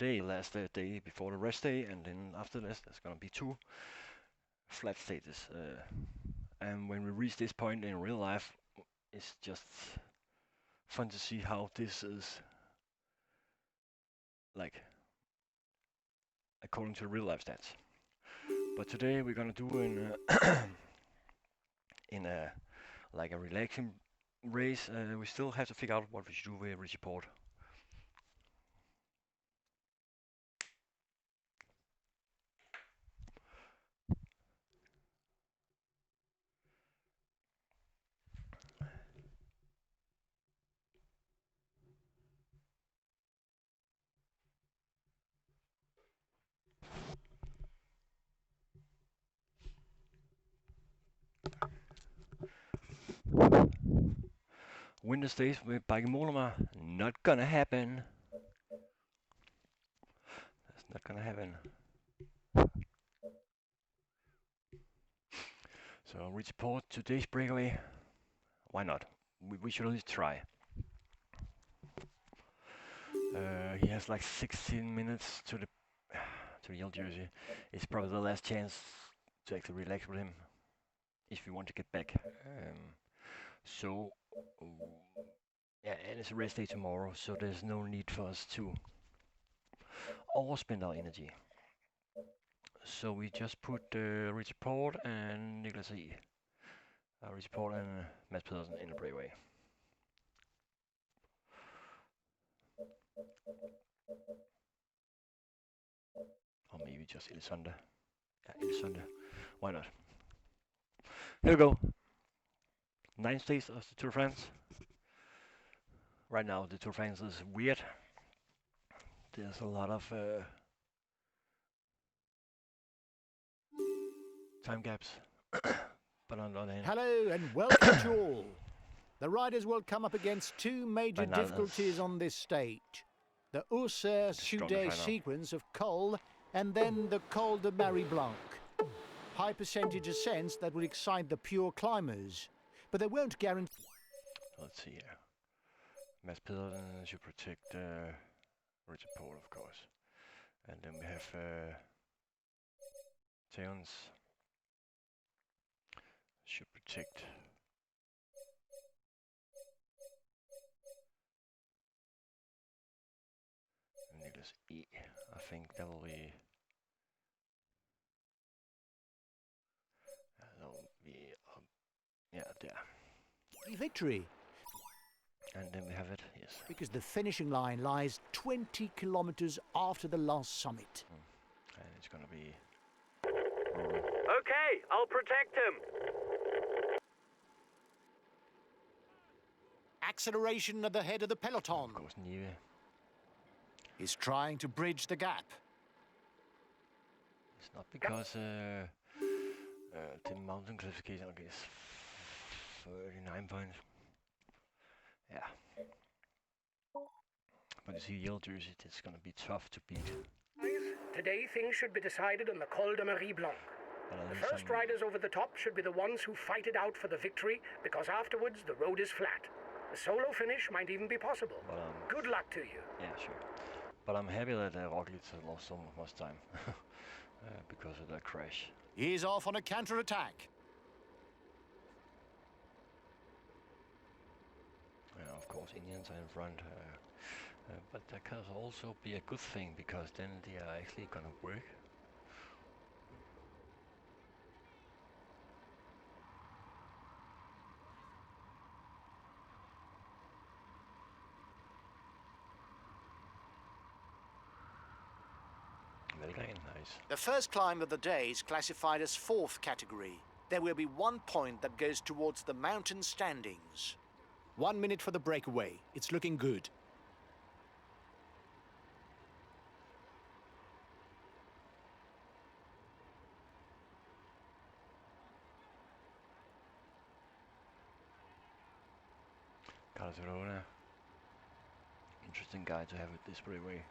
today, last day before the rest day, and then after this, there's gonna be 2 flat stages. And when we reach this point in real life, it's just fun to see how this is like according to real life stats. But today we're gonna do in a like a relaxing race. We still have to figure out what we should do with Richie Porte. Winter stays with bike Mollema, not gonna happen. That's not gonna happen. So Richie Porte, today's breakaway. Why not? We should at least try. He has like 16 minutes to the yellow jersey. It's probably the last chance to actually relax with him if we want to get back. Yeah, and it's a rest day tomorrow, so there's no need for us to overspend our energy. So we just put Richie Porte and Niklas E. Richie Porte and Mads Pedersen in the breakaway. Or maybe just Ilsunda. Yeah, Ilsunda. Why not? Here we go. 9 stages of the Tour de France. Right now the Tour de France is weird. There's a lot of time gaps. But on the other hand, hello and welcome to all. The riders will come up against 2 major difficulties on this stage. The Auxerre-Chaudet sequence of Col and then the Col de Marie Blanc. High percentage ascents that will excite the pure climbers, but they won't guarantee... Let's see here. Mads Pedersen should protect Richie Porte, of course. And then we have Theons should protect Niklas E. I think that will be yeah, there. Victory. And then we have it, yes. Because the finishing line lies 20 kilometers after the last summit. And it's gonna be... Okay, I'll protect him. Acceleration at the head of the peloton. Of course, Nive. He's trying to bridge the gap. It's not because the mountain classification is 39 points. Yeah. But you see, yellow jersey, it's gonna be tough to beat. Today things should be decided on the Col de Marie Blanc. The first riders over the top should be the ones who fight it out for the victory, because afterwards the road is flat. A solo finish might even be possible. Good luck to you. Yeah, sure. But I'm happy that Roglic lost so much time because of that crash. He's off on a counter-attack. Yeah, of course, Indians are in front. But that can also be a good thing, because then they are actually gonna work. Very nice. The first climb of the day is classified as 4th category. There will be 1 point that goes towards the mountain standings. 1 minute for the breakaway. It's looking good. Carlos, interesting guy to have it this breakaway.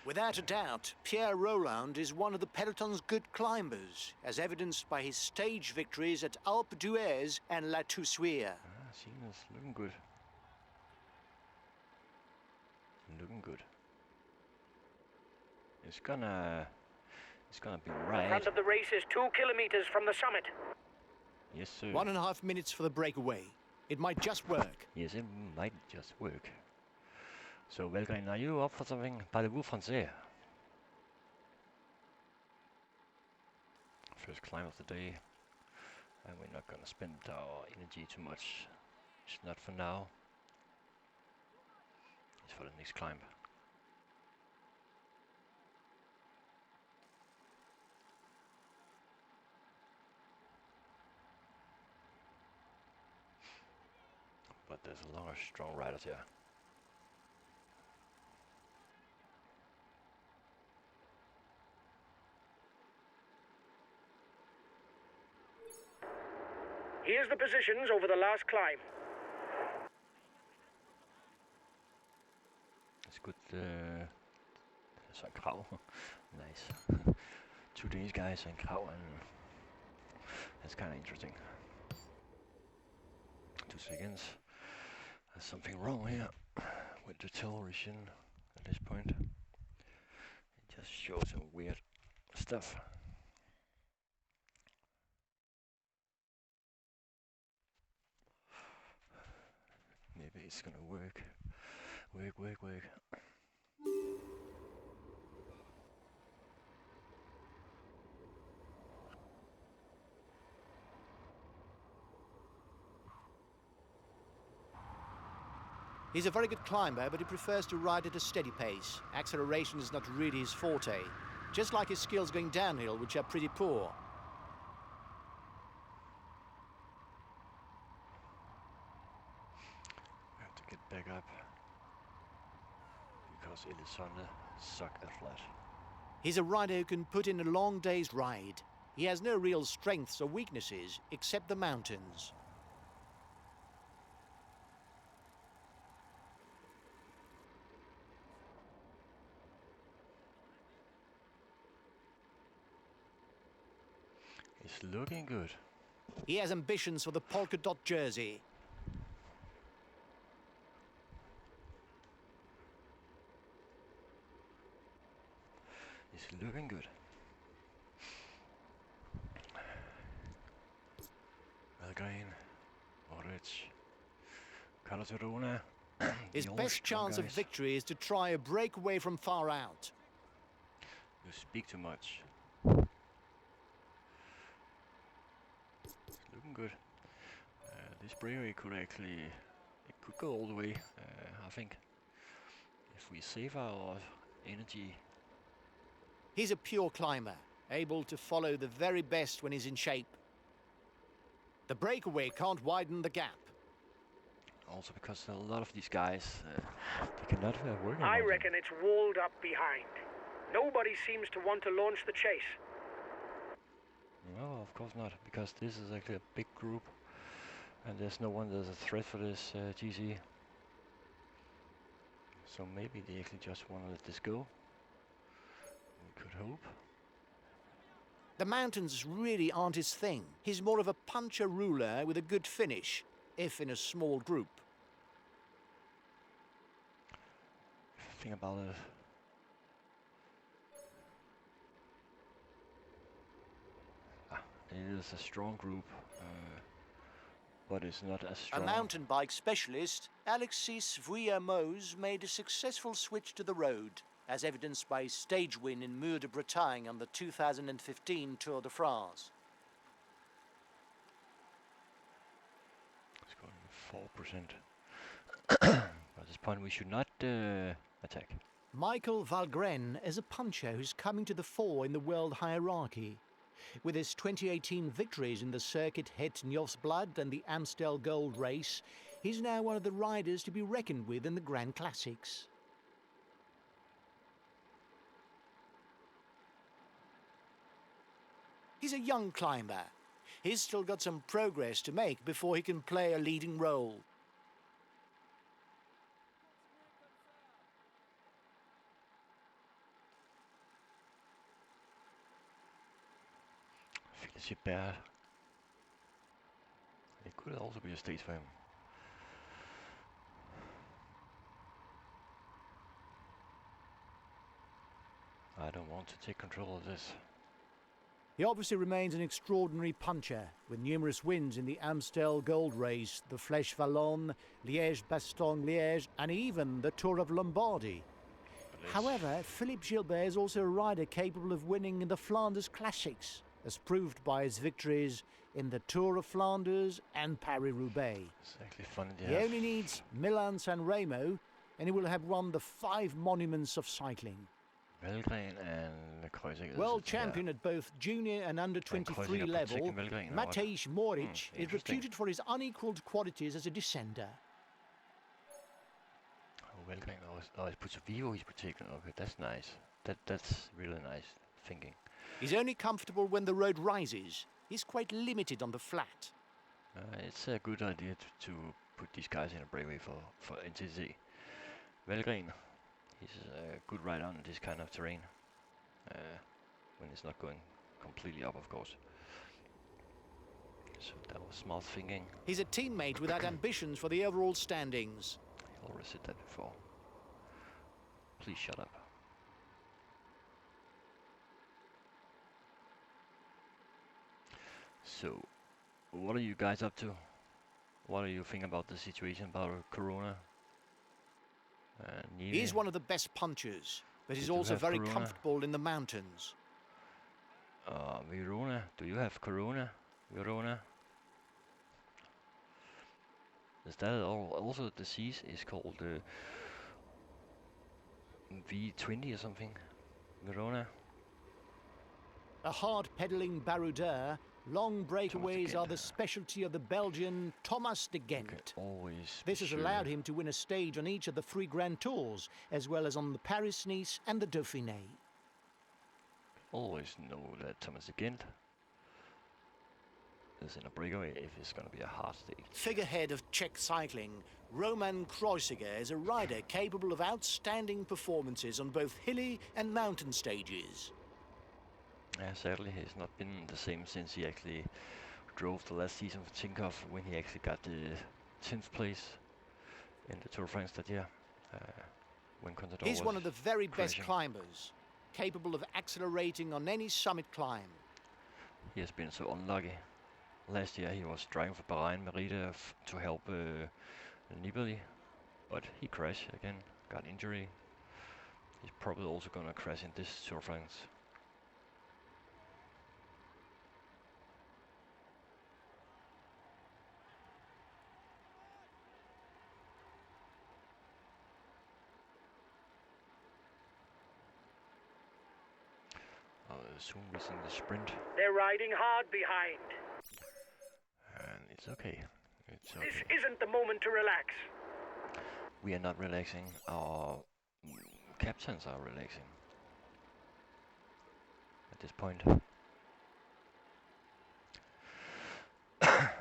Without a doubt, Pierre Roland is one of the peloton's good climbers, as evidenced by his stage victories at Alpe d'Huez and La Toussuire. Seems looking good. Looking good. It's gonna be The right. front of the race is 2 kilometers from the summit. Yes, sir. 1.5 minutes for the breakaway. It might just work. Yes, it might just work. So, Valgren, are you up for something? Parlez-vous français? First climb of the day. And we're not gonna spend our energy too much. It's not for now. It's for the next climb. But there's a lot of strong riders here. Here's the positions over the last climb. It's good. There's a Krav. Nice. 2 Danish guys and Krav, and that's kind of interesting. 2 seconds. There's something wrong here with the television at this point. It just shows some weird stuff. Maybe it's gonna work. Work. He's a very good climber, but he prefers to ride at a steady pace. Acceleration is not really his forte. Just like his skills going downhill, which are pretty poor. I have to get back up. Because Elisande suck at flat. He's a rider who can put in a long day's ride. He has no real strengths or weaknesses, except the mountains. It's looking good. He has ambitions for the polka dot jersey. It's looking good. Valgren, Richie, Carlos Verona. His best chance of victory is to try a breakaway from far out. You speak too much. It's looking good. This breakaway could actually, it could go all the way, I think. If we save our energy. He's a pure climber, able to follow the very best when he's in shape. The breakaway can't widen the gap. Also because a lot of these guys, they cannot work. I reckon it's walled up behind. Nobody seems to want to launch the chase. No, of course not, because this is actually a big group, and there's no one that's a threat for this GC. So maybe they actually just want to let this go. We could hope. The mountains really aren't his thing. He's more of a puncher ruler with a good finish, if in a small group. Think about it. It is a strong group, but it's not as strong. A mountain bike specialist, Alexis Vuillermoz made a successful switch to the road, as evidenced by his stage win in Mur de Bretagne on the 2015 Tour de France. It's going 4%. At this point we should not attack. Michael Valgren is a puncher who's coming to the fore in the world hierarchy. With his 2018 victories in the Circuit Het Njosblad and the Amstel Gold Race, he's now one of the riders to be reckoned with in the Grand Classics. He's a young climber. He's still got some progress to make before he can play a leading role. Feels bad. It could also be a stage for him. I don't want to take control of this. He obviously remains an extraordinary puncher, with numerous wins in the Amstel Gold Race, the Flèche Wallonne, Liège-Bastogne-Liège, and even the Tour of Lombardy. However, Philippe Gilbert is also a rider capable of winning in the Flanders Classics, as proved by his victories in the Tour of Flanders and Paris-Roubaix. Exactly funny. He only needs Milan-San Remo, and he will have won the 5 monuments of cycling. Valgren and Kreuziger. World champion at both junior and under-23 level, Matej Moric is reputed for his unequalled qualities as a descender. Valgren always puts a Vivo, he's protecting. Okay, that's nice. That's really nice thinking. He's only comfortable when the road rises. He's quite limited on the flat. It's a good idea to put these guys in a breakaway for NTZ. Valgren. He's a good rider on this kind of terrain, when it's not going completely up, of course. So that was smart thinking. He's a teammate without ambitions for the overall standings. I already said that before. Please shut up. So, what are you guys up to? What do you think about the situation about Corona? He's one of the best punchers, but he's also very comfortable in the mountains. Verona, do you have Corona? Verona? Is that also a disease? It's called V20 or something? Verona? A hard-pedalling baroudeur, long breakaways are the specialty of the Belgian Thomas de Gent. This has allowed him to win a stage on each of the 3 Grand Tours, as well as on the Paris-Nice and the Dauphiné. Always know that Thomas de Gent is in a breakaway if it's going to be a hard stage. Figurehead of Czech cycling, Roman Kreuziger is a rider capable of outstanding performances on both hilly and mountain stages. Yeah, sadly, he's not been the same since he actually drove the last season for Tinkoff, when he actually got the 10th place in the Tour of France that year. When Contador He's one of the very crashing. best climbers, capable of accelerating on any summit climb. He has been so unlucky. Last year he was driving for Bahrain Merida to help Nibali, but he crashed again, got injury. He's probably also gonna crash in this Tour of France. Soon reaching the sprint. They're riding hard behind. And it's okay. It's okay. This isn't the moment to relax. We are not relaxing. Our captains are relaxing at this point.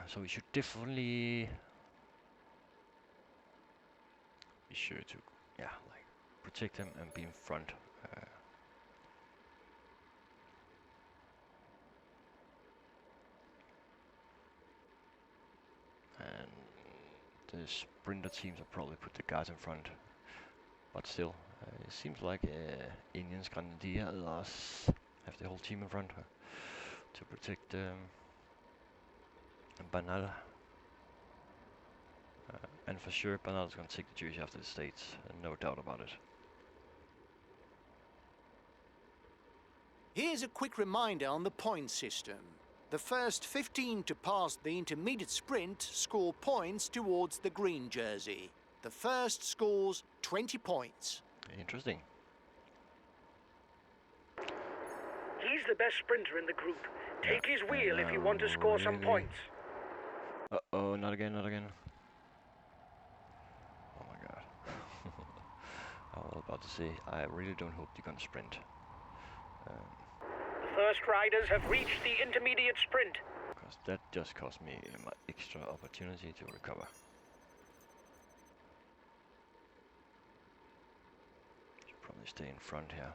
So we should definitely be sure to, protect them and be in front. And the sprinter teams will probably put the guys in front, but still, it seems like Indians Grenadier have the whole team in front to protect Bernal. And for sure, Bernal is going to take the jersey after the States, no doubt about it. Here's a quick reminder on the point system. The first 15 to pass the intermediate sprint score points towards the green jersey. The first scores 20 points. Interesting. He's the best sprinter in the group. Take his wheel if you want to score some points. Uh-oh, not again, not again. Oh my god. I was about to say, I really don't hope they're gonna sprint. The first riders have reached the intermediate sprint. Because that just cost me my extra opportunity to recover. Should probably stay in front here.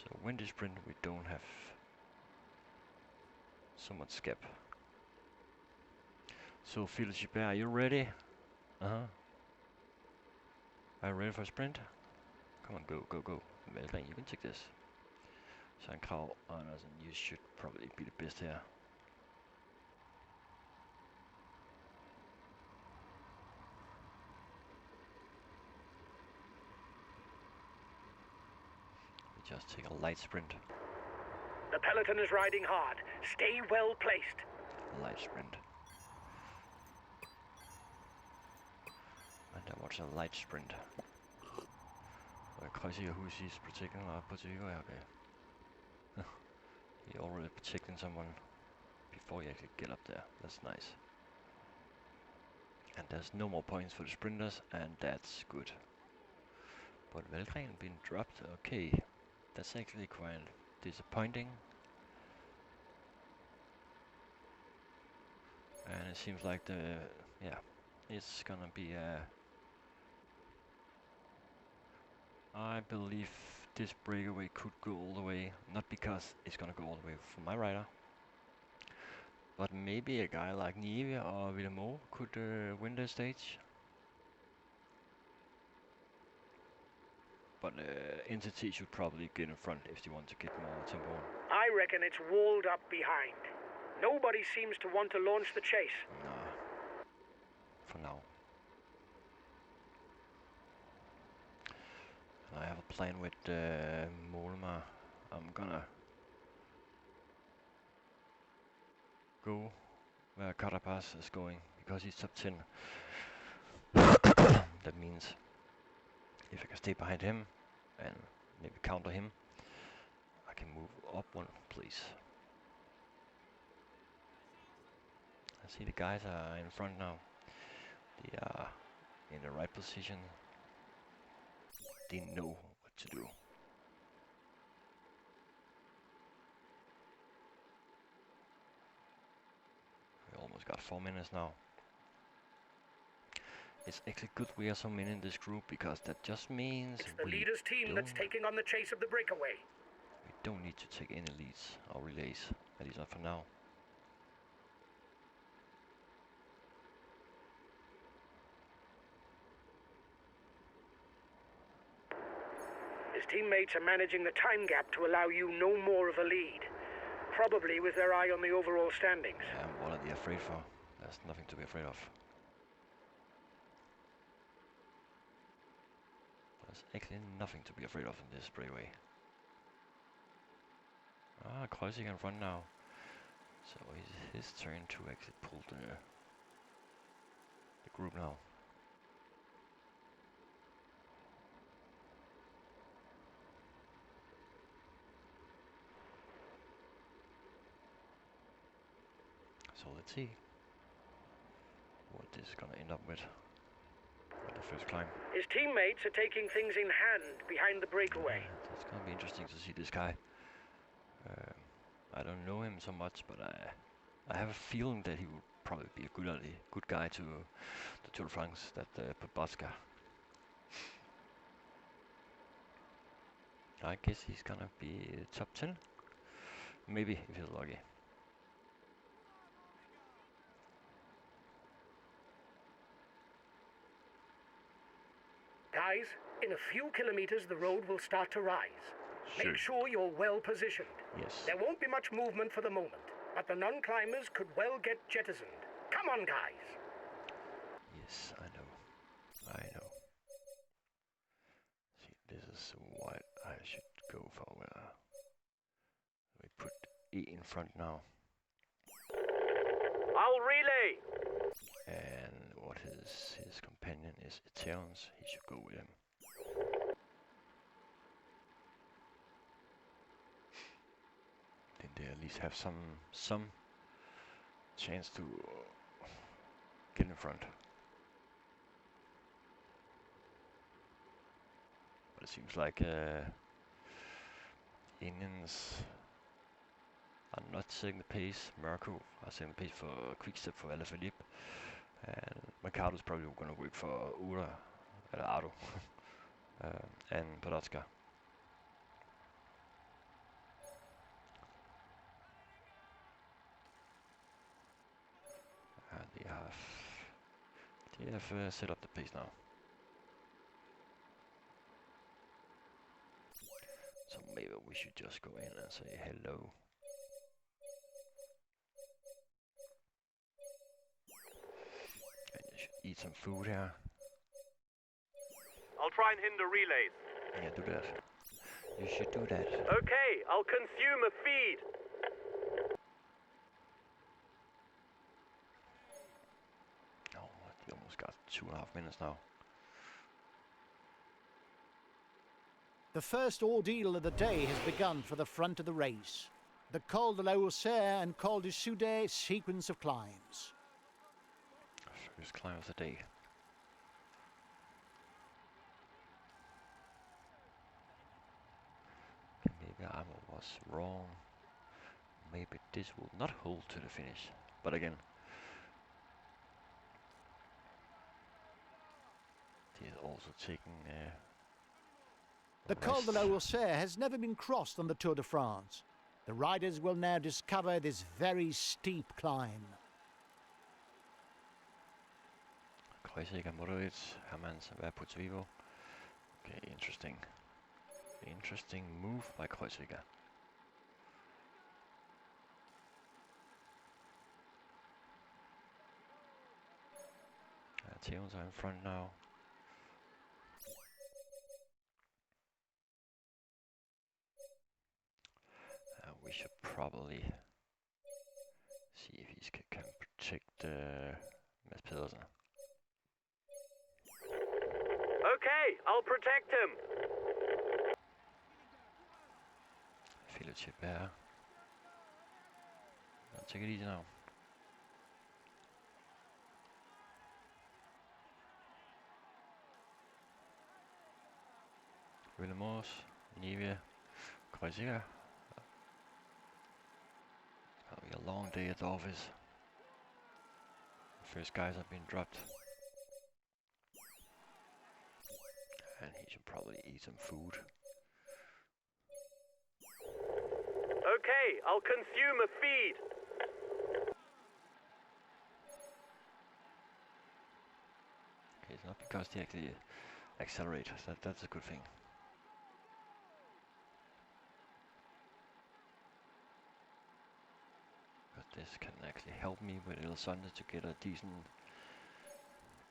So when they sprint, we don't have so much skip. So Philippe Gilbert, are you ready? Are you ready for a sprint? Come on, go, go, go. Valgren, you can take this. Sandkrav, Andersen, you should probably be the best here. We just take a light sprint. The peloton is riding hard. Stay well placed. Light sprint. And I watch a light sprint. Crazy who he's protecting or protecting. Okay. You're already protecting someone before you actually get up there. That's nice. And there's no more points for the sprinters, and that's good. But Valgren been dropped. Okay, that's actually quite disappointing. And it seems like it's gonna be I believe this breakaway could go all the way, not because it's gonna go all the way for my rider, but maybe a guy like Nieve or withour could win the stage. But Entity should probably get in front if you want to get more tempo on. I reckon it's walled up behind. Nobody seems to want to launch the chase. Nah, for now. I have a plan with Mollema. I'm gonna go where Carapaz is going because he's top 10. That means if I can stay behind him and maybe counter him, I can move up one place. I see the guys are in front now. They are in the right position. They know what to do. We almost got 4 minutes now. It's actually good we are so many in this group because that just means it's the leader's team that's taking on the chase of the breakaway. We don't need to take any leads or relays, at least not for now. His teammates are managing the time gap to allow you no more of a lead. Probably with their eye on the overall standings. Yeah, what are they afraid for? There's nothing to be afraid of. There's actually nothing to be afraid of in this breakaway. Ah, Fuglsang in front now. So it's his turn to actually pull the group now. So let's see what this is gonna end up with at the first climb. His teammates are taking things in hand behind the breakaway. It's gonna be interesting to see this guy. I don't know him so much, but I have a feeling that he would probably be a good guy to the Tour de France, that Podbaska. I guess he's gonna be top 10, maybe if he's lucky. Guys, in a few kilometers the road will start to rise. Sure. Make sure you're well positioned. Yes. There won't be much movement for the moment, but the non-climbers could well get jettisoned. Come on, guys. Yes, I know. See, this is what I should go for. We put E in front now. I'll relay. And what his companion is Italians, he should go with him. Then they at least have some chance to get in front. But it seems like Indians are not setting the pace. Merkel are setting the pace for Quickstep for alle, and Mercado's probably going to work for Ura, eller Ardo, and Podotska. They have set up the pace now. So maybe we should just go in and say hello. And you should eat some food here. I'll try and hinder relays. Yeah, do that. You should do that. Okay, I'll consume a feed. Oh, we almost got 2.5 minutes now. The first ordeal of the day has begun for the front of the race. The Col de la Haussère and Col du Soudet sequence of climbs. First climb of the day. Maybe I was wrong. Maybe this will not hold to the finish. But again, he's also taking the Col de la Haussère has never been crossed on the Tour de France. The riders will now discover this very steep climb. Kreuziger moderate, Hermans and Porte. Okay, interesting. Interesting move by Kreuziger. Theons are in front now. We should probably see if he can protect Mads Pedersen. Okay, I'll protect him. Fellowship here. Now take it easy now. Willemors, Nivea, Kreuziger. It's gonna be a long day at the office. The first guys have been dropped. And he should probably eat some food. Okay, I'll consume a feed. Okay, it's not because they actually accelerate. That's a good thing. But this can actually help me with Il Sunday to get a decent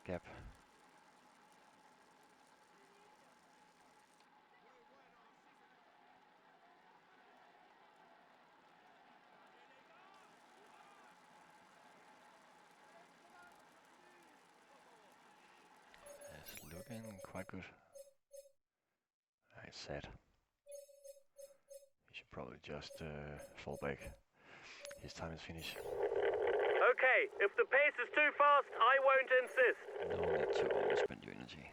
gap. It's looking quite good. It's sad. He should probably just fall back. His time is finished. Okay, if the pace is too fast, I won't insist. No need to overspend your energy.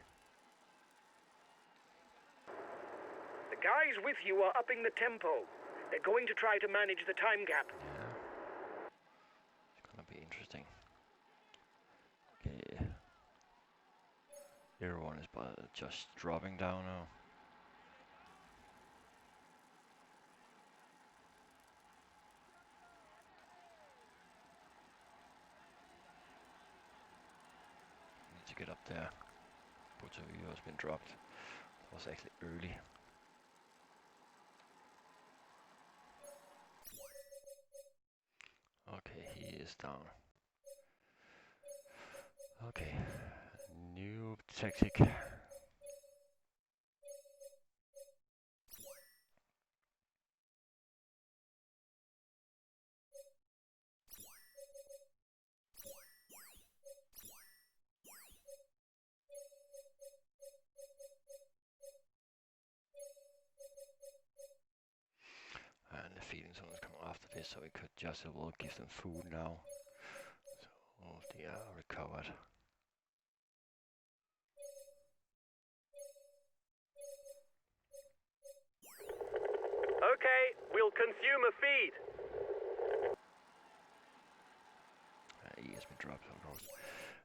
The guys with you are upping the tempo. They're going to try to manage the time gap. Yeah. It's gonna be interesting. Okay. Everyone is just dropping down now. Need to get up there. Porte has been dropped. It was actually early. Okay, he is down. Okay, new tactic. And the feeding zone is coming after this, so we could just as well give them food now. So they are recovered. Okay, we'll consume a feed. He has been dropped, of course.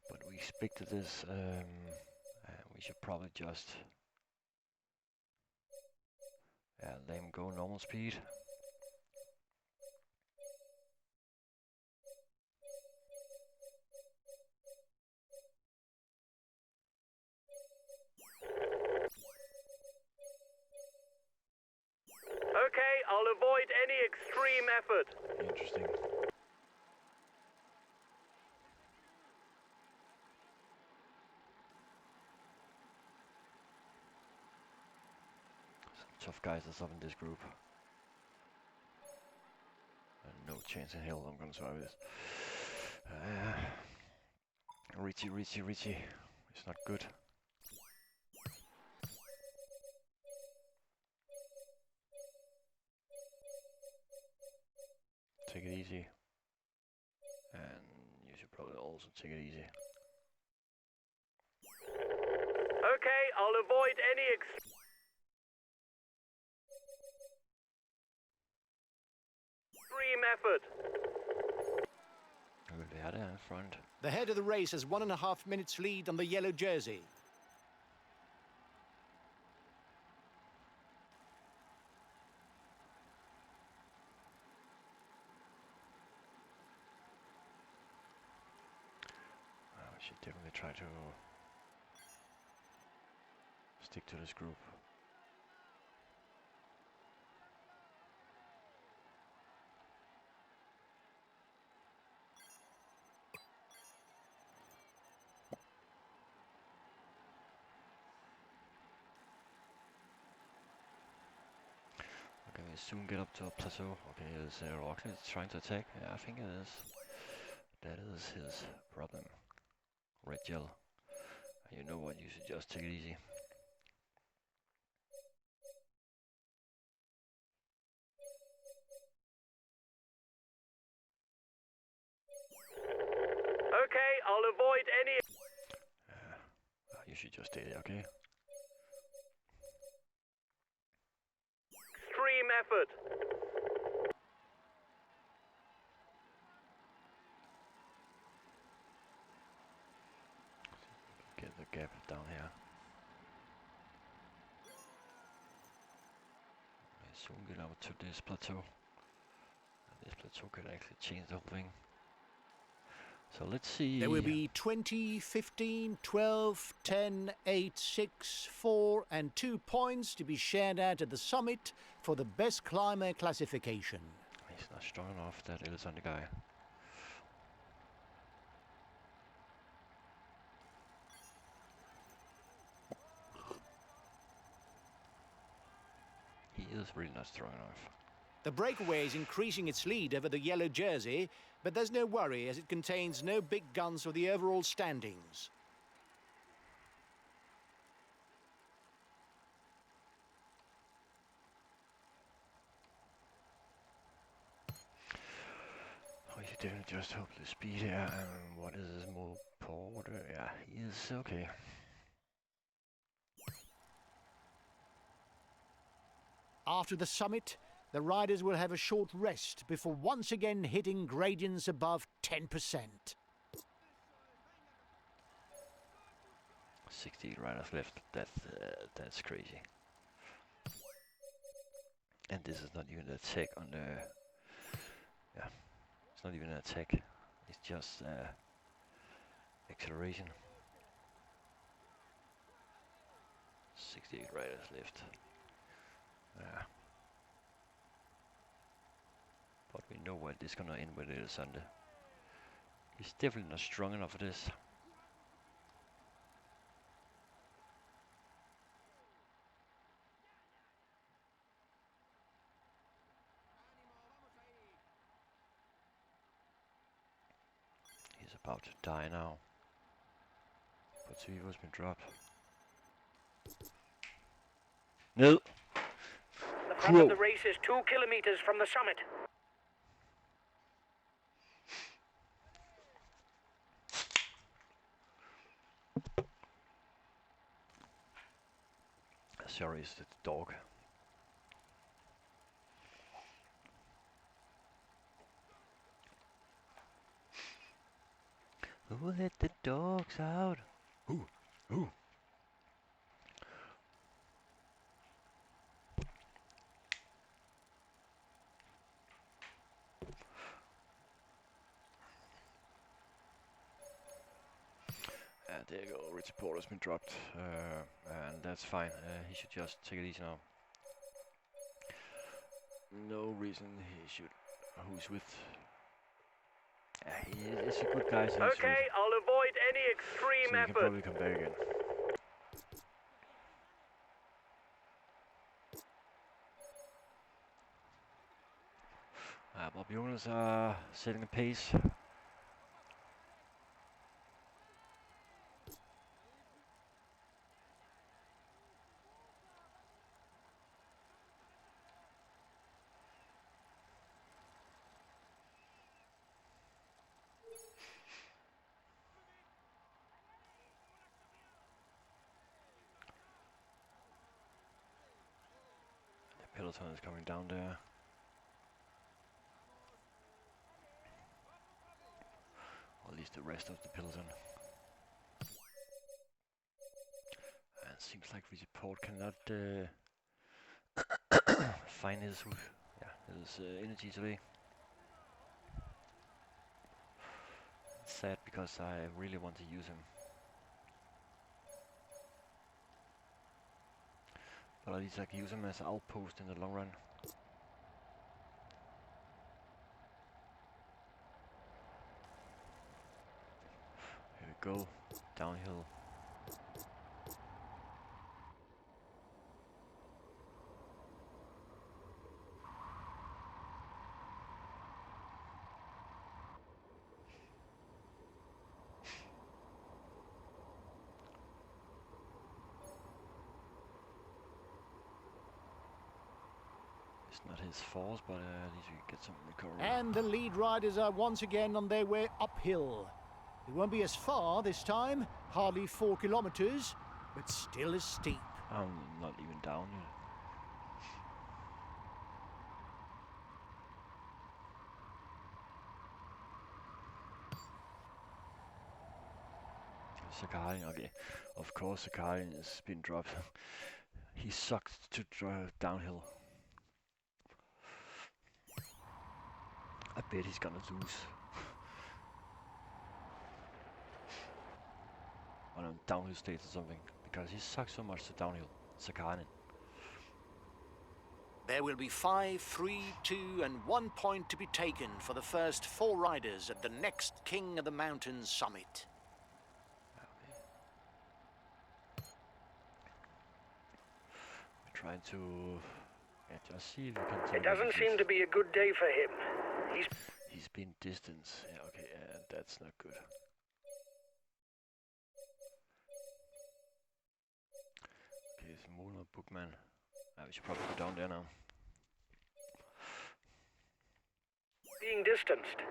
But we expected this. We should probably just let him go normal speed. Okay, I'll avoid any extreme effort. Interesting. Some tough guys that's up in this group. No chance in hell I'm gonna survive this. Richie. It's not good. Take it easy. And you should probably also take it easy. Okay, I'll avoid any extreme effort. They had it in front. The head of the race has 1.5 minutes lead on the yellow jersey. We should definitely try to stick to this group. Okay, we soon get up to a plateau. Okay, is Roxley trying to attack? Yeah, I think it is. That is his problem. Red gel. And you know what, you should just take it easy. Okay, I'll avoid any You should just stay there, okay? extreme effort. Get the gap down here. We soon get out to this plateau. This plateau could actually change the whole thing. So let's see. There will be 20, 15, 12, 10, 8, 6, 4 and 2 points to be shared out at the summit for the best climber classification. He's not strong enough, that Illustrator guy. He is really not strong enough. The breakaway is increasing its lead over the yellow jersey, but there's no worry as it contains no big guns for the overall standings. Oh, you didn't just hope the speed here. What is this move? Porte? Yeah, he is okay. After the summit, the riders will have a short rest before once again hitting gradients above 10%. 68 riders left. That's crazy. And this is not even an attack on the. Yeah, it's not even an attack. It's just acceleration. 68 riders left. Yeah. But we know where this is gonna end with it Sunday. He's definitely not strong enough for this. He's about to die now. But Vivo's been dropped. No. The front of the race is 2 kilometers from the summit. Sorry, it's the dog. Who let the dogs out? Who? There you go, Richie Porter's been dropped, and that's fine. He should just take it easy now. no reason he should. Who's with? He is a good guy. So okay, I'll avoid any extreme so he can effort. probably come back again. But Jonas are setting the pace. The peloton is coming down there. Or at least the rest of the peloton. And it seems like Richie Porte cannot find his energy today. It's sad because I really want to use him. But at least I can use him as an outpost in the long run. Here we go, downhill. Not his fault, but at least we get some recovery. And the lead riders are once again on their way uphill. It won't be as far this time, hardly 4 kilometers, but still as steep. I'm not even down yet. Sakhalin, okay. Of course Sakhalin has been dropped. He sucked to drive downhill. I bet he's gonna lose. On a downhill stage or something. Because he sucks so much to downhill. Sakhalin. There will be 5, 3, 2 and 1 point to be taken for the first 4 riders at the next King of the Mountains summit. We're trying to just see if we can. It doesn't seem to be a good day for him. He's been distanced. Yeah, okay, that's not good. Okay, it's Mollema Bookman. We should probably go down there now. Being distanced.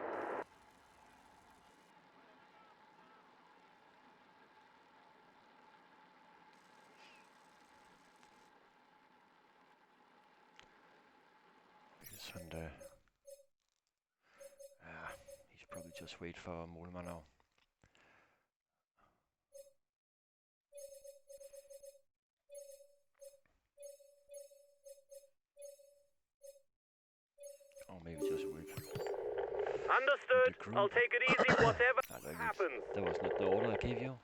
Sunday. He should probably just wait for Mollema now. Or maybe just wait. Understood. I'll take it easy, whatever happens. That was not the order I gave you.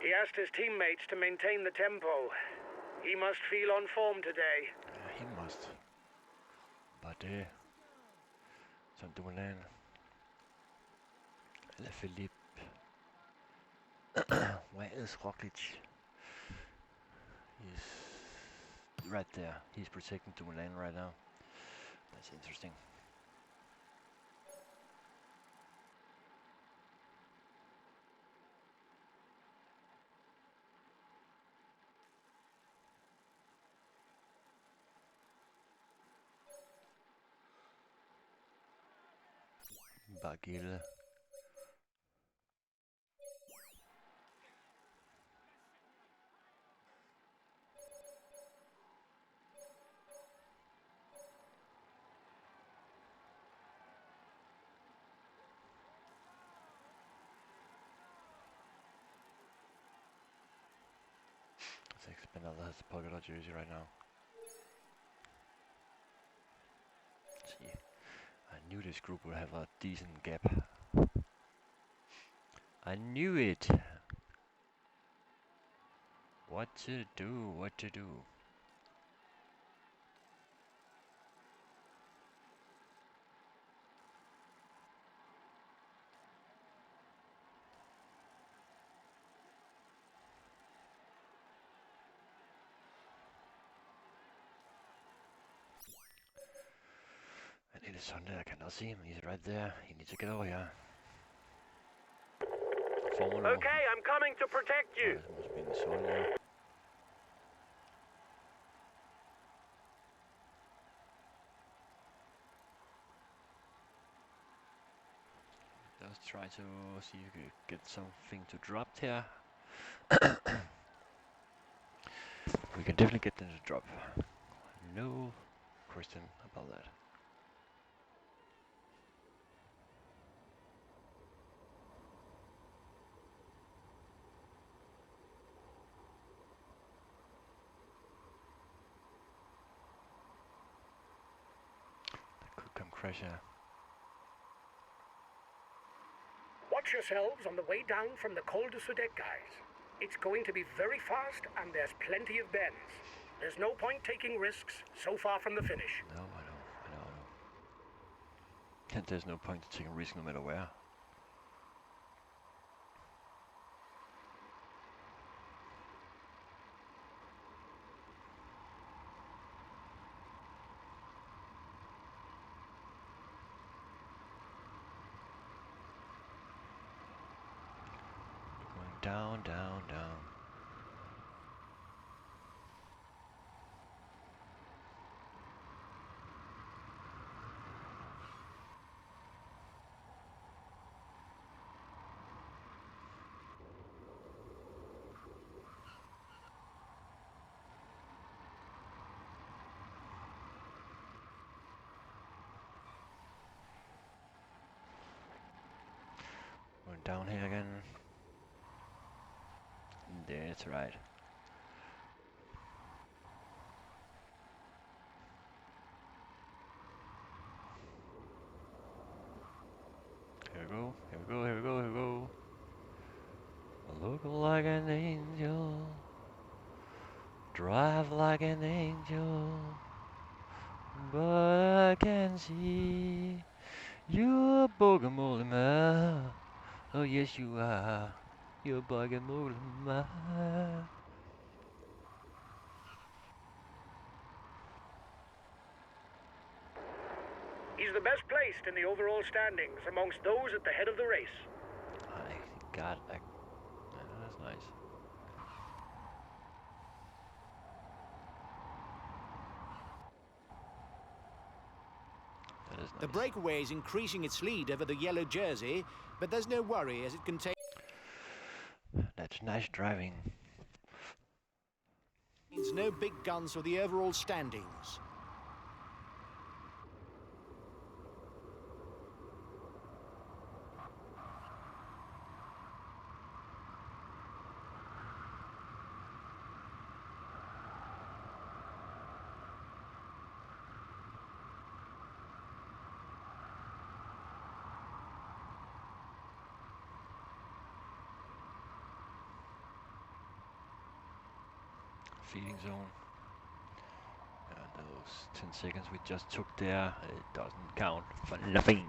He asked his teammates to maintain the tempo. He must feel on form today. He must. But San Dumoulin, La Philippe, where is Roglic? He's right there. He's protecting Dumoulin right now. That's interesting. Bagil. Spinella has the polka dot jersey right now. Let's see. I knew this group would have a decent gap. I knew it. What to do, what to do. And it is Sunday, I cannot see him, he's right there. He needs to get over here. Okay, I'm coming to protect you. Oh, this must be in the sun now. Just try to see if you can get something to drop here. We can definitely get them to drop. No question about that. That could come crash here. Watch yourselves on the way down from the Col de Sudec, guys. It's going to be very fast, and there's plenty of bends. There's no point taking risks so far from the finish. No, I know. And there's no point to taking a risk no matter where. Going down, down, down. Going down here again. That's right. Here we go, here we go, here we go, here we go. I look like an angel. Drive like an angel. But I can see you're Mollema. Oh yes you are. You're Mollema. He's the best placed in the overall standings amongst those at the head of the race. I got a... that's nice. That is nice. The breakaway is increasing its lead over the yellow jersey, but there's no worry as it contains That's nice driving. no big guns for the overall standings. Feeding zone. Those 10 seconds we just took there, it doesn't count for nothing.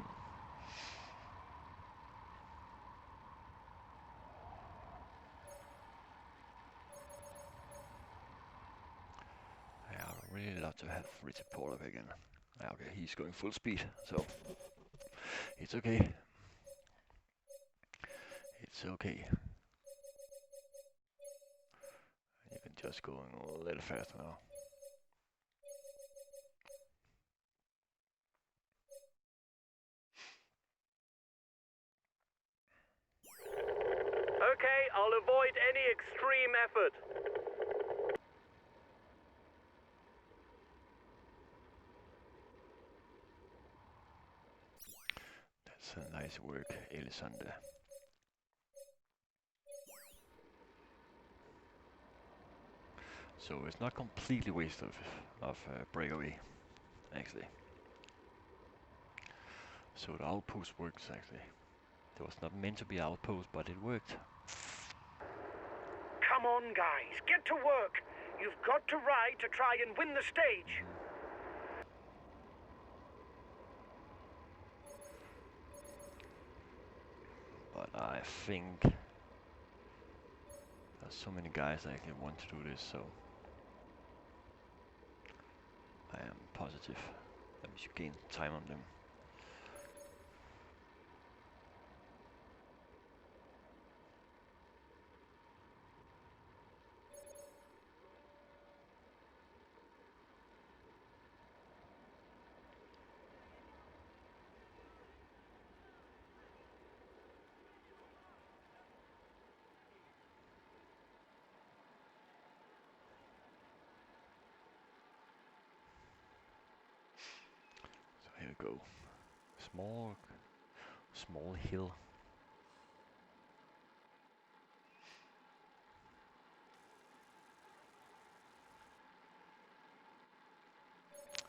I would really love to have Richie Porte again. Okay, he's going full speed, so it's okay. It's okay. You can just go a little faster now. Okay, I'll avoid any extreme effort. That's a nice work, Alexander. So it's not completely waste of breakaway, actually. So the outpost works actually. It was not meant to be outpost, but it worked. Come on, guys, get to work. You've got to ride to try and win the stage. But I think there's so many guys that actually want to do this, so I am positive that we should gain time on them. Here we go. Small hill.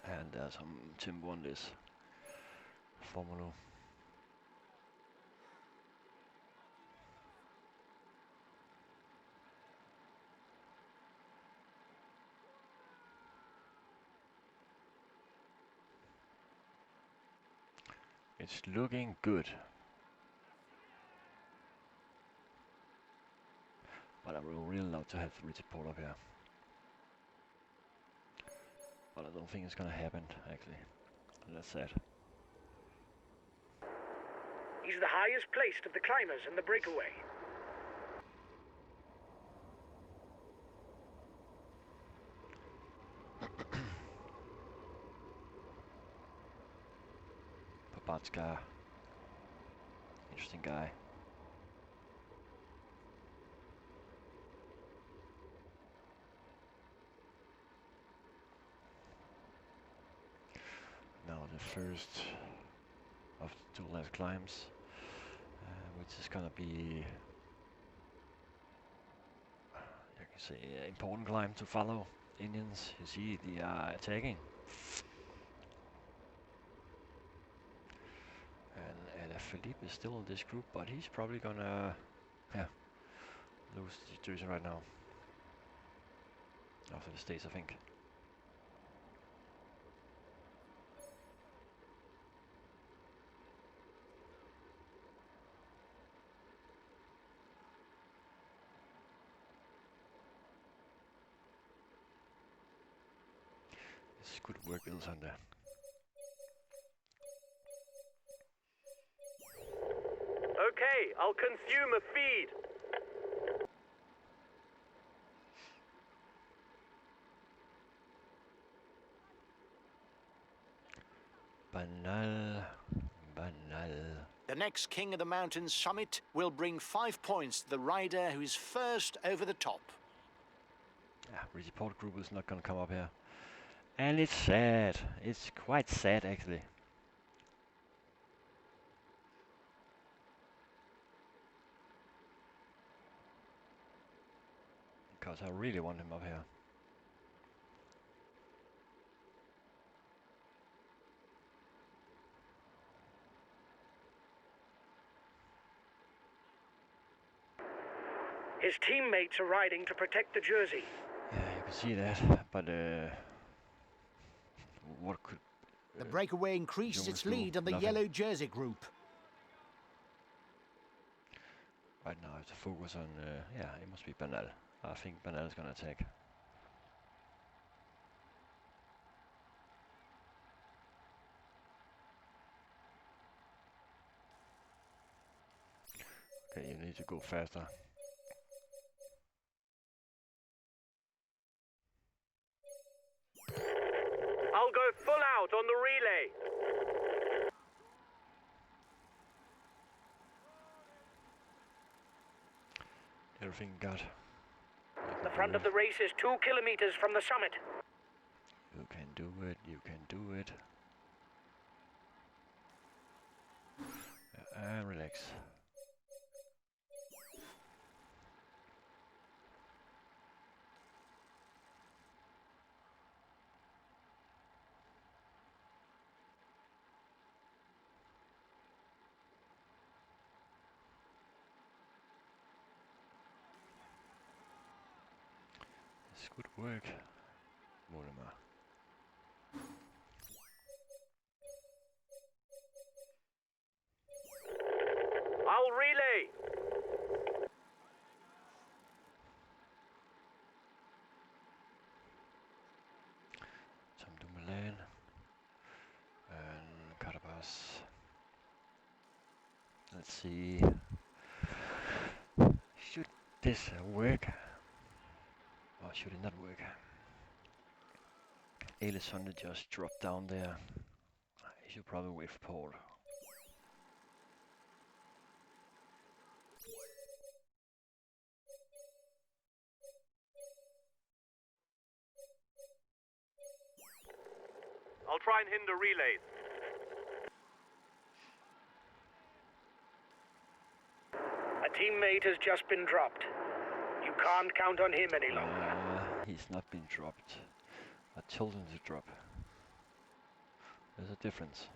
And there's some timber on this formula. It's looking good. But I would really love to have Richie Porte up here. But I don't think it's gonna happen, actually. And that's sad. He's the highest placed of the climbers in the breakaway. Pabatska. Interesting guy. Now the first of the 2 last climbs, which is gonna be, you can say, an important climb to follow. Indians, you see, they are attacking. And Philippe is still in this group, but he's probably gonna, lose the jersey right now. After the stage, I think. It's good work, Ilsander. Okay, I'll consume a feed. Banal. The next king of the mountain summit will bring 5 points to the rider who is first over the top. Yeah, Richie Porte group is not gonna come up here. And it's sad. It's quite sad, actually. Because I really want him up here. His teammates are riding to protect the jersey. Yeah, you can see that, but what could... The breakaway increases its lead on the yellow jersey group. Right now I have to focus on, yeah, it must be Banal. I think Banal is gonna attack. Okay, you need to go faster. I'll go full out on the relay. Everything got. The front of the race is 2 kilometers from the summit. You can do it, you can do it. And relax. Good work, Mollema. I'll relay. Tom Dumoulin and Carapaz. Let's see. Should this work? Or should it not work? Alle just dropped down there. He should probably wait for Porte. I'll try and hinder relays. A teammate has just been dropped. You can't count on him any longer. He's not been dropped. I told him to drop. There's a difference.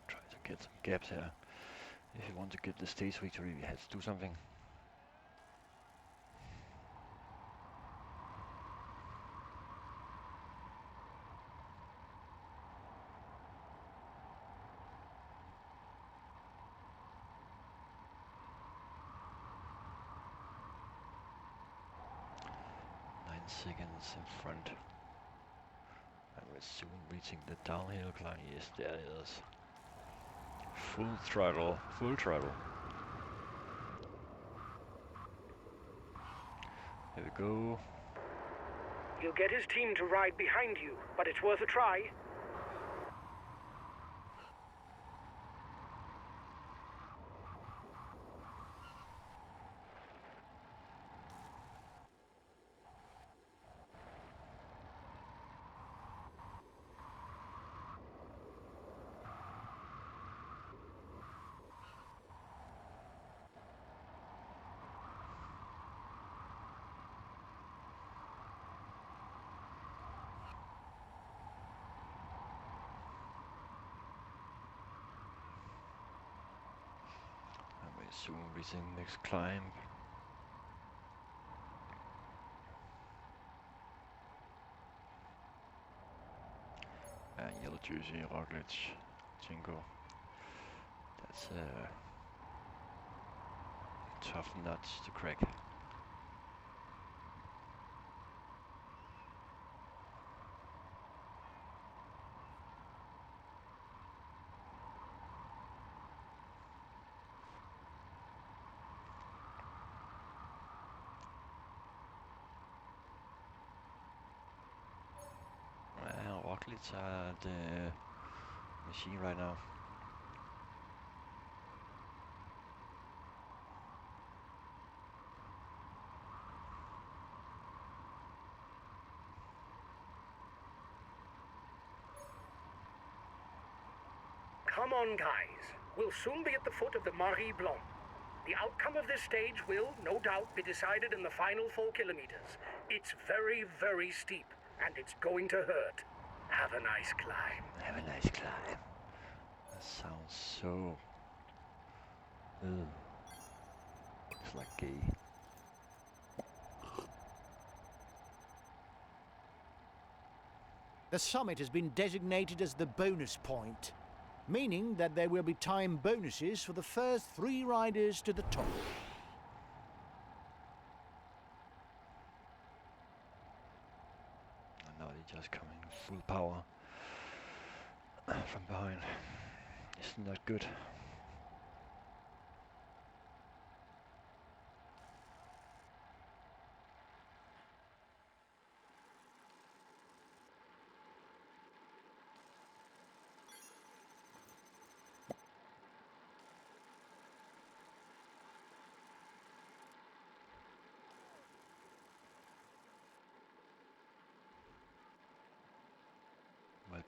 Try to get some gaps here. If you want to get the stage victory, you have to do something. Seconds in front, and we're soon reaching the downhill climb. Yes, there it is. Full throttle, full throttle. Here we go. You'll get his team to ride behind you, but it's worth a try. Soon reaching next climb. And yellow jersey, Roglic, Jingo. That's tough nuts to crack. Roglic are the machine right now. Come on, guys. We'll soon be at the foot of the Marie Blanc. The outcome of this stage will, no doubt, be decided in the final 4 kilometers. It's very, very steep, and it's going to hurt. Have a nice climb. Have a nice climb. That sounds so... It's like gay. The summit has been designated as the bonus point, meaning that there will be time bonuses for the first 3 riders to the top. And now they're just coming full power from behind. It's not good.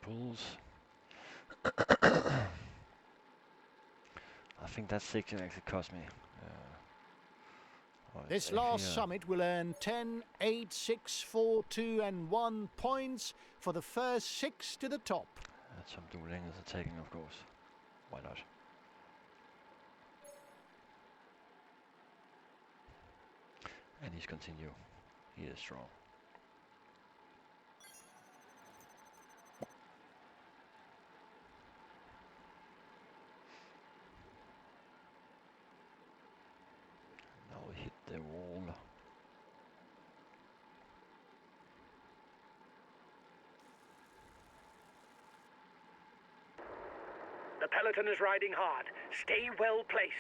Pulls. I think that section actually cost me. Or This last summit will earn 10, 8, 6, 4, 2 and 1 points for the first 6 to the top. That's some Dumoulin is attacking, of course. Why not? And he's continue. He is strong. Now we hit the wall. The peloton is riding hard. Stay well placed.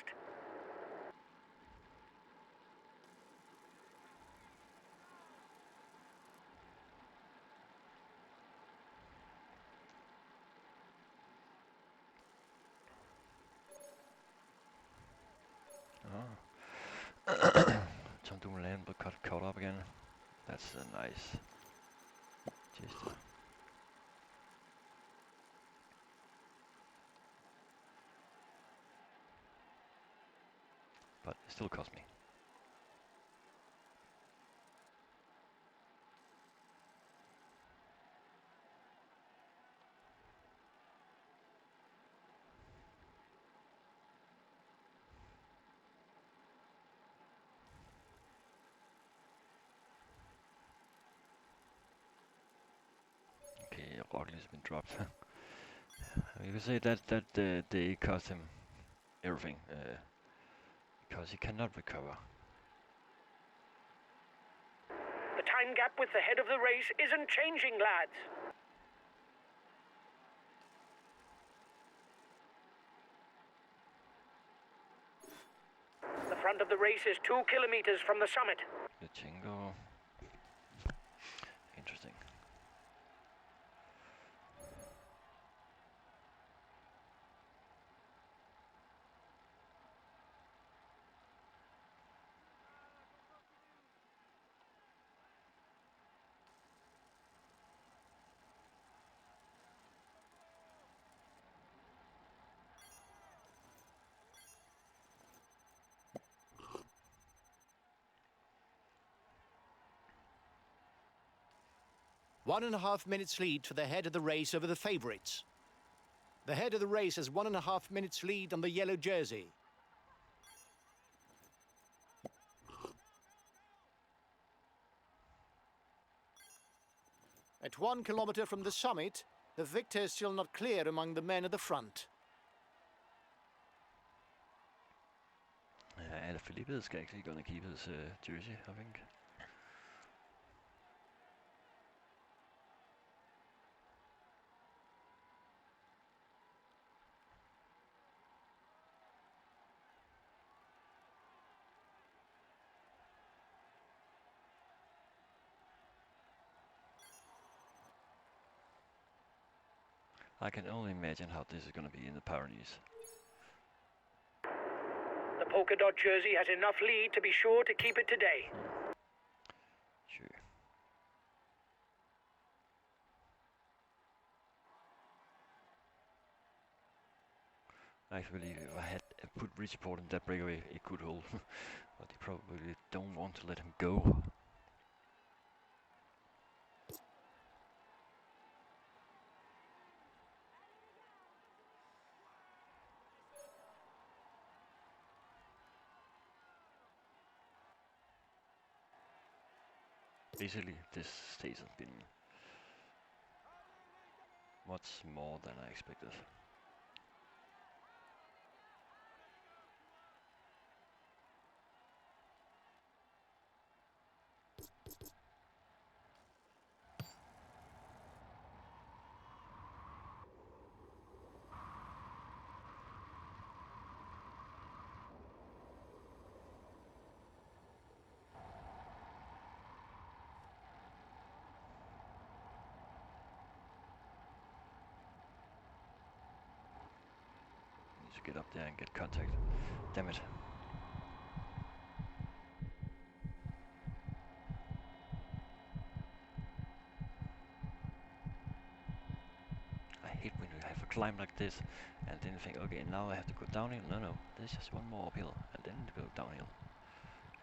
Tom Dumoulin but got caught up again. That's nice. Just but it still cost me. Okay, Rogli's been dropped. You can say that they cost him everything because he cannot recover. The time gap with the head of the race isn't changing, lads. The front of the race is 2 kilometers from the summit. Vichenko. Interesting. One and a half minutes lead for the head of the race over the favourites. The head of the race has 1.5 minutes lead on the yellow jersey. At 1 kilometre from the summit, the victor is still not clear among the men at the front. Alle is actually going to keep his jersey, I think. I can only imagine how this is going to be in the Pyrenees. The polka dot jersey has enough lead to be sure to keep it today. Sure. Actually, if I had put Richie in that breakaway, it could hold. But they probably don't want to let him go. Basically, this stage has been much more than I expected. Get up there and get contact. Damn it. I hate when you have a climb like this and then you think, okay, now I have to go downhill. No, this is just one more uphill and then go downhill.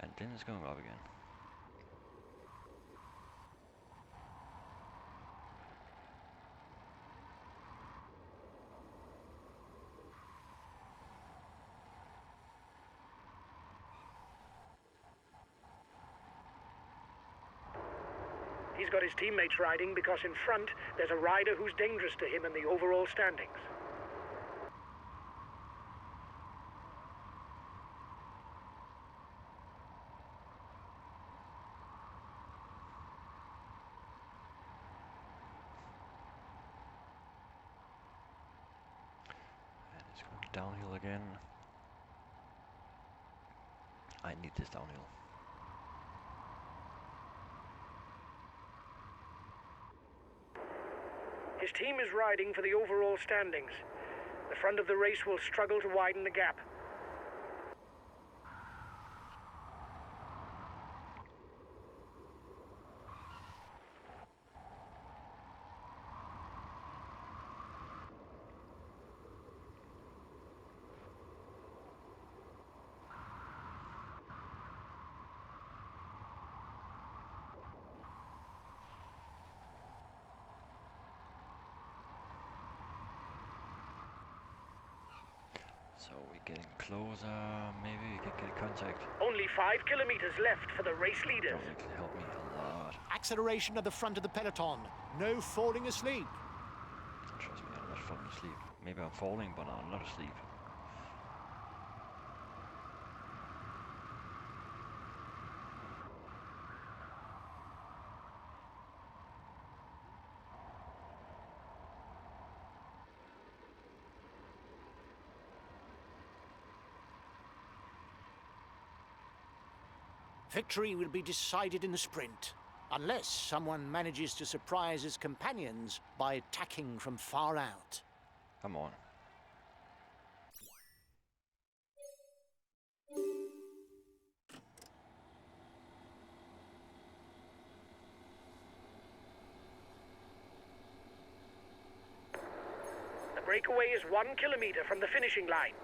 And then it's going up again. He's got his teammates riding because in front there's a rider who's dangerous to him in the overall standings. And it's going downhill again. I need this downhill. His team is riding for the overall standings. The front of the race will struggle to widen the gap. So we're getting closer, maybe we can get contact. Only 5 kilometers left for the race leaders. Oh, it can help me a lot. Acceleration at the front of the peloton. No falling asleep. Trust me, I'm not falling asleep. Maybe I'm falling, but I'm not asleep. Victory will be decided in the sprint, unless someone manages to surprise his companions by attacking from far out. Come on. The breakaway is 1 kilometer from the finishing line.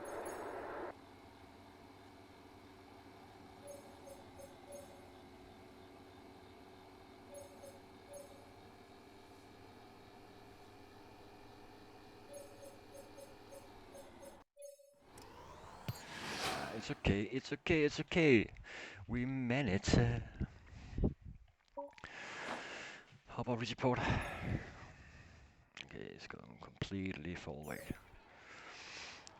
It's okay, it's okay, it's okay. We managed. How about Richie Porte? Okay, it's going completely forward.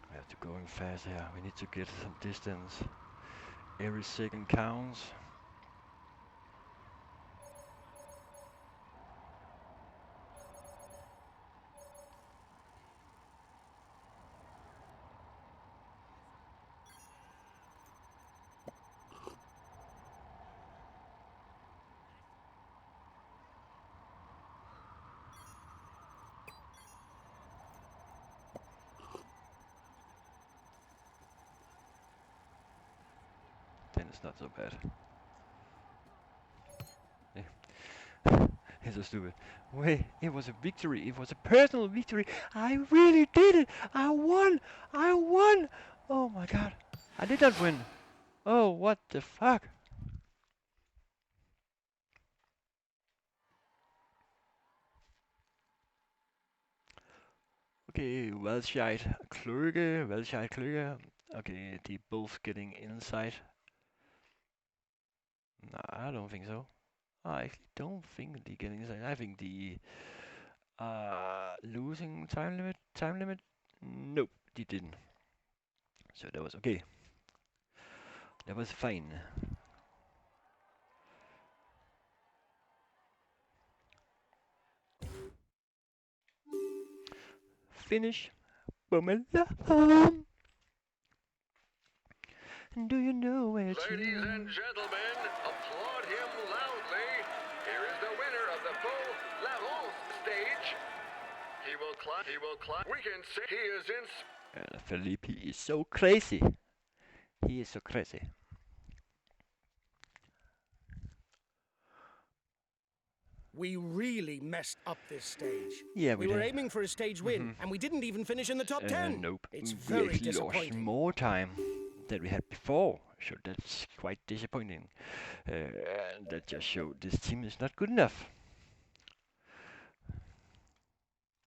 We have to go in fast here. We need to get some distance. Every second counts. Then it's not so bad. Yeah. It's so stupid. Wait, it was a victory. It was a personal victory. I really did it. I won. I won. Oh my god. I did not win. Oh, what the fuck? Okay, Welshite Kløge. Okay, they both getting inside. No, I don't think so. I actually don't think they getting inside. I think the losing time limit. Nope, they didn't. So that was okay. That was fine. Finish. Mollema. Do you know where to? Ladies and gentlemen, applaud him loudly. Here is the winner of the full Laurent stage. He will climb. We can see he is in. Felipe is so crazy. He is so crazy. We really messed up this stage. Yeah, we were aiming for a stage win, and we didn't even finish in the top 10. Nope. It's We very actually lost disappointing. more time than we had before. So that's quite disappointing. That just showed this team is not good enough.